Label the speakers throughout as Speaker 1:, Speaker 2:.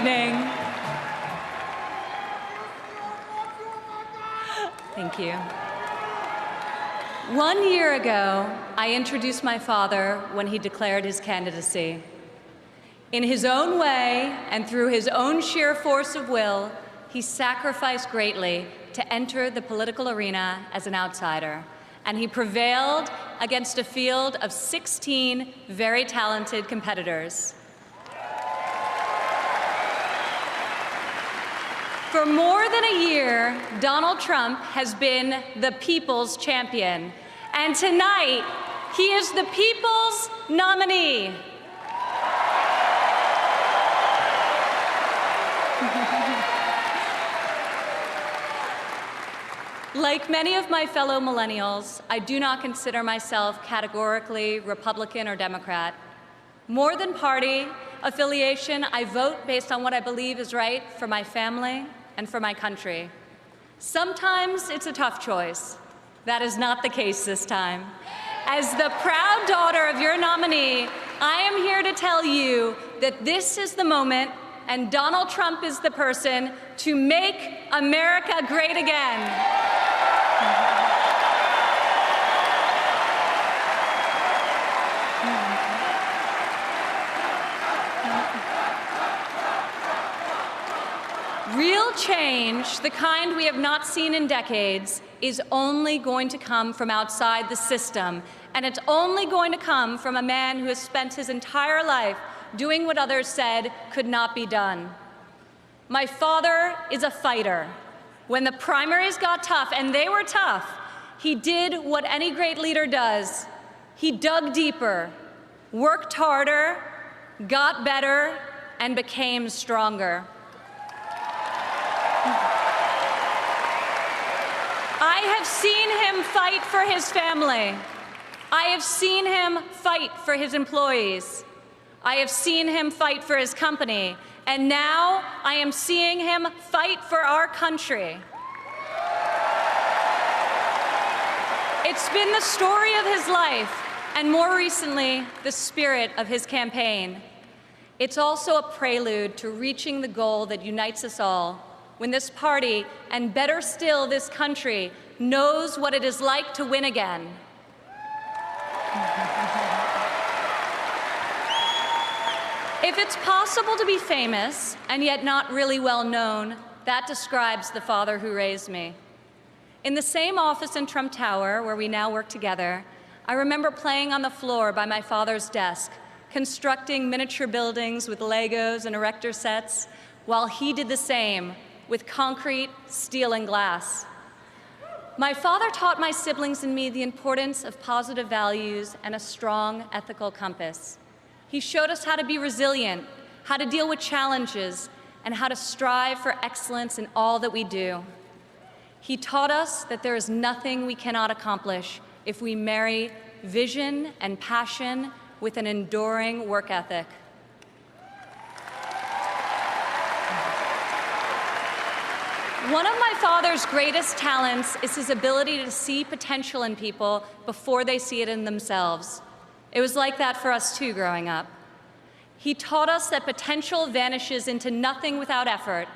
Speaker 1: evening. Thank you. 1 year ago, I introduced my father when he declared his candidacy. In his own way and through his own sheer force of will, he sacrificed greatly to enter the political arena as an outsider, and he prevailed against a field of 16 very talented competitors. For more than a year, Donald Trump has been the people's champion, and tonight, he is the people's nominee. Like many of my fellow millennials, I do not consider myself categorically Republican or Democrat. More than party affiliation, I vote based on what I believe is right for my family and for my country. Sometimes it's a tough choice. That is not the case this time. As the proud daughter of your nominee, I am here to tell you that this is the moment and Donald Trump is the person to make America great again. Real change, the kind we have not seen in decades, is only going to come from outside the system, and it's only going to come from a man who has spent his entire life doing what others said could not be done. My father is a fighter. When the primaries got tough, and they were tough, he did what any great leader does. He dug deeper, worked harder, got better, and became stronger. I have seen him fight for his family. I have seen him fight for his employees. I have seen him fight for his company. And now I am seeing him fight for our country. It's been the story of his life, and more recently, the spirit of his campaign. It's also a prelude to reaching the goal that unites us all, when this party, and better still, this country, knows what it is like to win again. If it's possible to be famous and yet not really well known, that describes the father who raised me. In the same office in Trump Tower, where we now work together, I remember playing on the floor by my father's desk, constructing miniature buildings with Legos and erector sets, while he did the same with concrete, steel, and glass. My father taught my siblings and me the importance of positive values and a strong ethical compass. He showed us how to be resilient, how to deal with challenges, and how to strive for excellence in all that we do. He taught us that there is nothing we cannot accomplish if we marry vision and passion with an enduring work ethic. One of my father's greatest talents is his ability to see potential in people before they see it in themselves. It was like that for us too growing up. He taught us that potential vanishes into nothing without effort,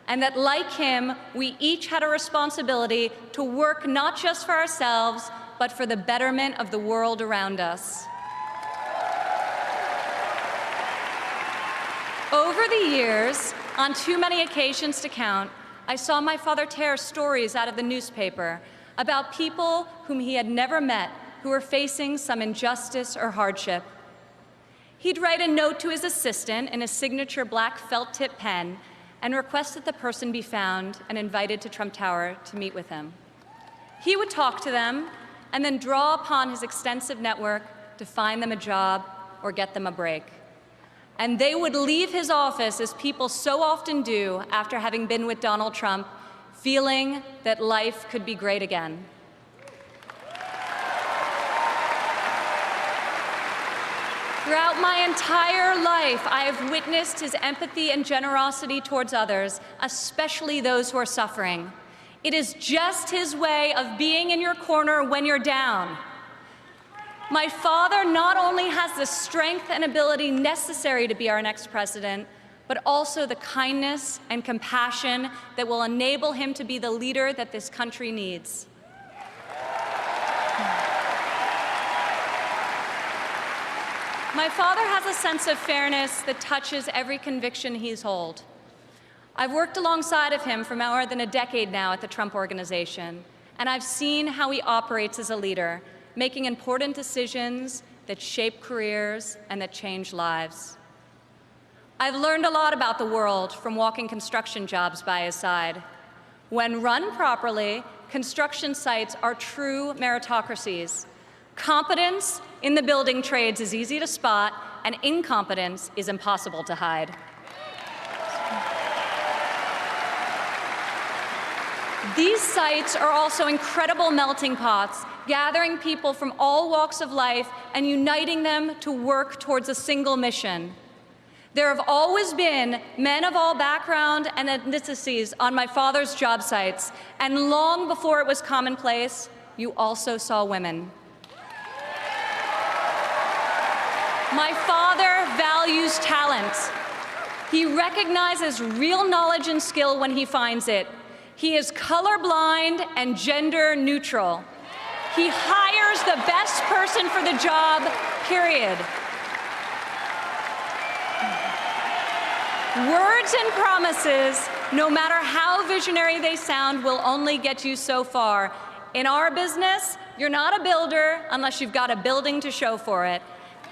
Speaker 1: and that like him, we each had a responsibility to work not just for ourselves, but for the betterment of the world around us. Over the years, on too many occasions to count, I saw my father tear stories out of the newspaper about people whom he had never met who were facing some injustice or hardship. He'd write a note to his assistant in a signature black felt-tip pen and request that the person be found and invited to Trump Tower to meet with him. He would talk to them and then draw upon his extensive network to find them a job or get them a break. And they would leave his office, as people so often do after having been with Donald Trump, feeling that life could be great again. Throughout my entire life, I have witnessed his empathy and generosity towards others, especially those who are suffering. It is just his way of being in your corner when you're down. My father not only has the strength and ability necessary to be our next president, but also the kindness and compassion that will enable him to be the leader that this country needs. My father has a sense of fairness that touches every conviction he's held. I've worked alongside of him for more than a decade now at the Trump Organization, and I've seen how he operates as a leader, making important decisions that shape careers and that change lives. I've learned a lot about the world from walking construction jobs by his side. When run properly, construction sites are true meritocracies. Competence in the building trades is easy to spot, and incompetence is impossible to hide. These sites are also incredible melting pots, gathering people from all walks of life and uniting them to work towards a single mission. There have always been men of all background and ethnicities on my father's job sites, and long before it was commonplace, you also saw women. My father values talent. He recognizes real knowledge and skill when he finds it. He is colorblind and gender neutral. He hires the best person for the job, period. Words and promises, no matter how visionary they sound, will only get you so far. In our business, you're not a builder unless you've got a building to show for it.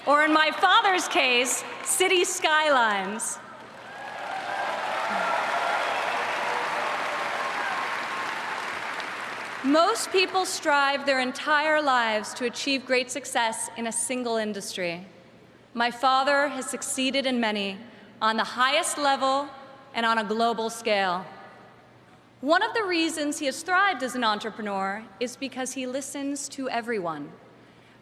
Speaker 1: Or in my father's case, city skylines. Most people strive their entire lives to achieve great success in a single industry. My father has succeeded in many, on the highest level and on a global scale. One of the reasons he has thrived as an entrepreneur is because he listens to everyone.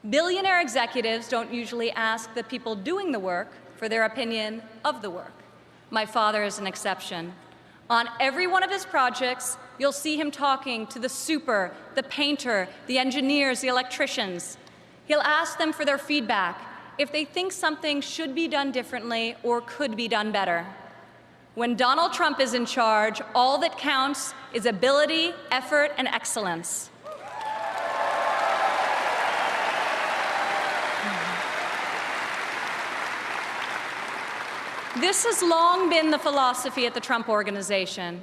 Speaker 1: Billionaire executives don't usually ask the people doing the work for their opinion of the work. My father is an exception. On every one of his projects, you'll see him talking to the super, the painter, the engineers, the electricians. He'll ask them for their feedback, if they think something should be done differently or could be done better. When Donald Trump is in charge, all that counts is ability, effort, and excellence. This has long been the philosophy at the Trump Organization.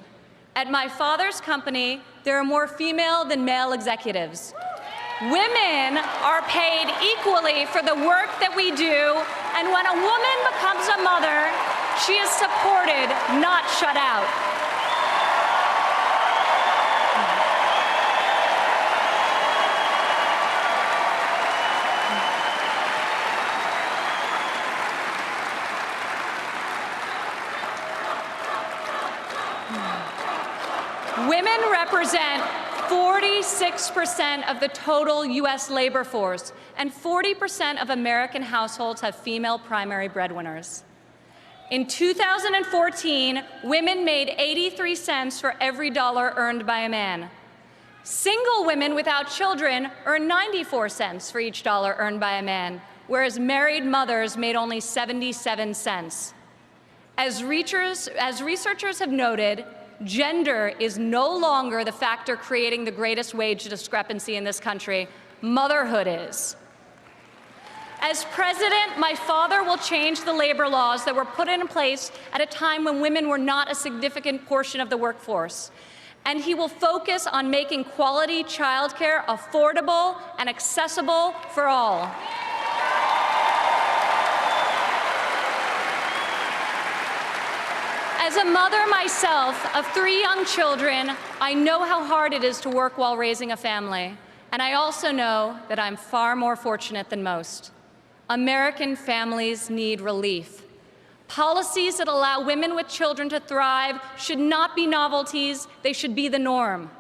Speaker 1: At my father's company, there are more female than male executives. Women are paid equally for the work that we do, and when a woman becomes a mother, she is supported, not shut out. Women represent 46% of the total U.S. labor force, and 40% of American households have female primary breadwinners. In 2014, women made 83 cents for every dollar earned by a man. Single women without children earn 94 cents for each dollar earned by a man, whereas married mothers made only 77 cents. As researchers have noted, gender is no longer the factor creating the greatest wage discrepancy in this country. Motherhood is. As president, my father will change the labor laws that were put in place at a time when women were not a significant portion of the workforce. And he will focus on making quality childcare affordable and accessible for all. As a mother myself of 3 young children, I know how hard it is to work while raising a family. And I also know that I'm far more fortunate than most. American families need relief. Policies that allow women with children to thrive should not be novelties, they should be the norm.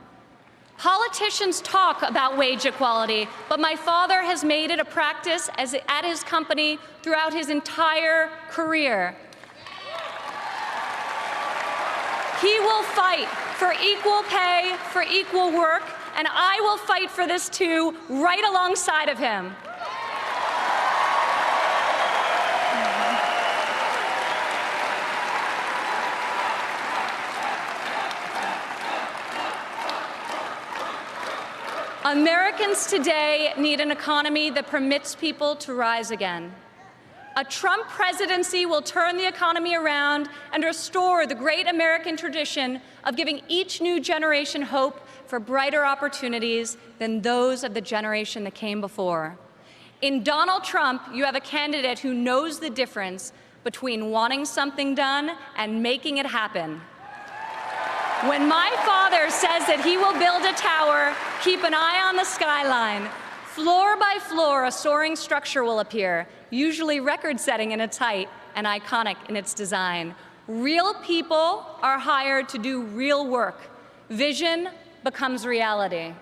Speaker 1: Politicians talk about wage equality, but my father has made it a practice at his company throughout his entire career. He will fight for equal pay, for equal work, and I will fight for this too, right alongside of him. Americans today need an economy that permits people to rise again. A Trump presidency will turn the economy around and restore the great American tradition of giving each new generation hope for brighter opportunities than those of the generation that came before. In Donald Trump, you have a candidate who knows the difference between wanting something done and making it happen. When my father says that he will build a tower, keep an eye on the skyline. Floor by floor, a soaring structure will appear, usually record-setting in its height and iconic in its design. Real people are hired to do real work. Vision becomes reality.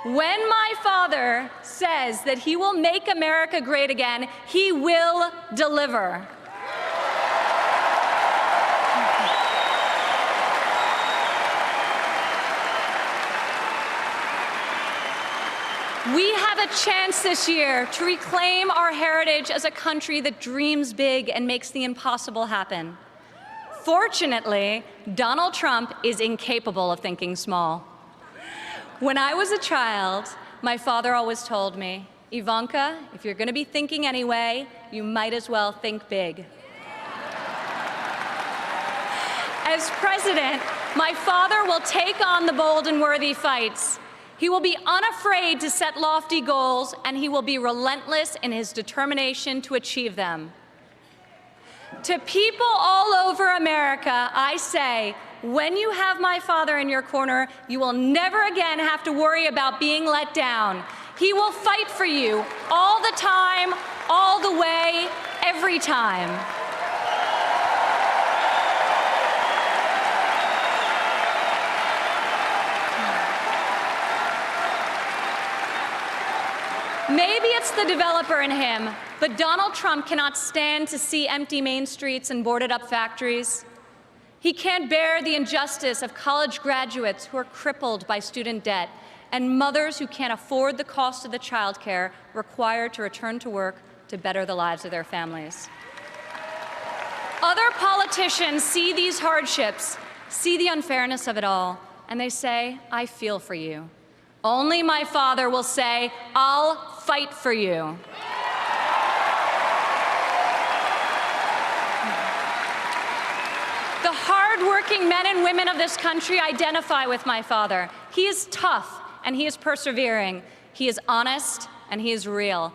Speaker 1: When my father says that he will make America great again, he will deliver. We have a chance this year to reclaim our heritage as a country that dreams big and makes the impossible happen. Fortunately, Donald Trump is incapable of thinking small. When I was a child, my father always told me, Ivanka, if you're going to be thinking anyway, you might as well think big. As president, my father will take on the bold and worthy fights. He will be unafraid to set lofty goals, and he will be relentless in his determination to achieve them. To people all over America, I say, when you have my father in your corner, you will never again have to worry about being let down. He will fight for you all the time, all the way, every time. Maybe it's the developer in him, but Donald Trump cannot stand to see empty main streets and boarded-up factories. He can't bear the injustice of college graduates who are crippled by student debt and mothers who can't afford the cost of the childcare required to return to work to better the lives of their families. Other politicians see these hardships, see the unfairness of it all, and they say, I feel for you. Only my father will say, I'll fight for you. The hard-working men and women of this country identify with my father. He is tough and he is persevering. He is honest and he is real.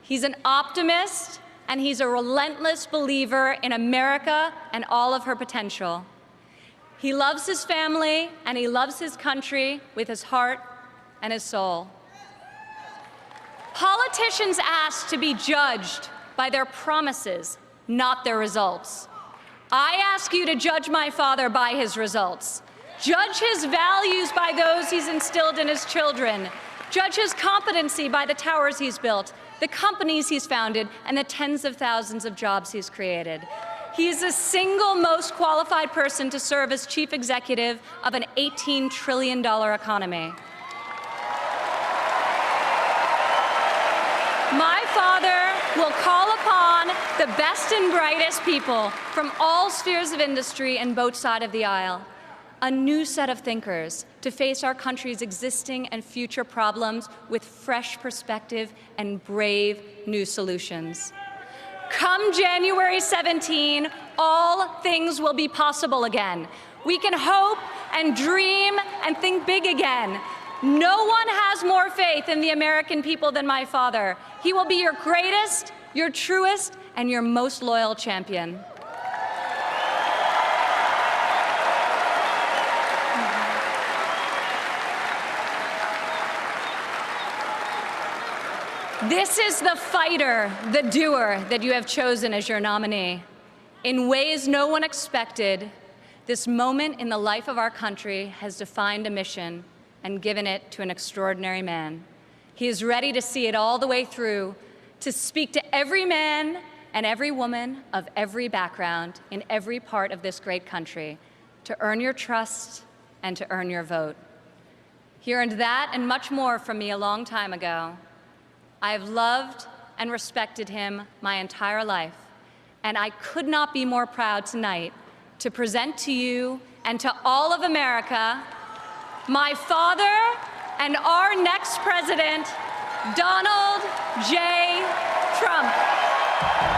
Speaker 1: He's an optimist and he's a relentless believer in America and all of her potential. He loves his family and he loves his country with his heart and his soul. Politicians ask to be judged by their promises, not their results. I ask you to judge my father by his results. Judge his values by those he's instilled in his children. Judge his competency by the towers he's built, the companies he's founded, and the tens of thousands of jobs he's created. He is the single most qualified person to serve as chief executive of an $18 trillion economy. My father will call upon the best and brightest people from all spheres of industry and both sides of the aisle, a new set of thinkers to face our country's existing and future problems with fresh perspective and brave new solutions. Come January 17, all things will be possible again. We can hope and dream and think big again. No one has more faith in the American people than my father. He will be your greatest, your truest, and your most loyal champion. This is the fighter, the doer that you have chosen as your nominee. In ways no one expected, this moment in the life of our country has defined a mission and given it to an extraordinary man. He is ready to see it all the way through, to speak to every man and every woman of every background in every part of this great country, to earn your trust and to earn your vote. He earned that and much more from me a long time ago. I have loved and respected him my entire life, and I could not be more proud tonight to present to you and to all of America my father, and our next president, Donald J. Trump.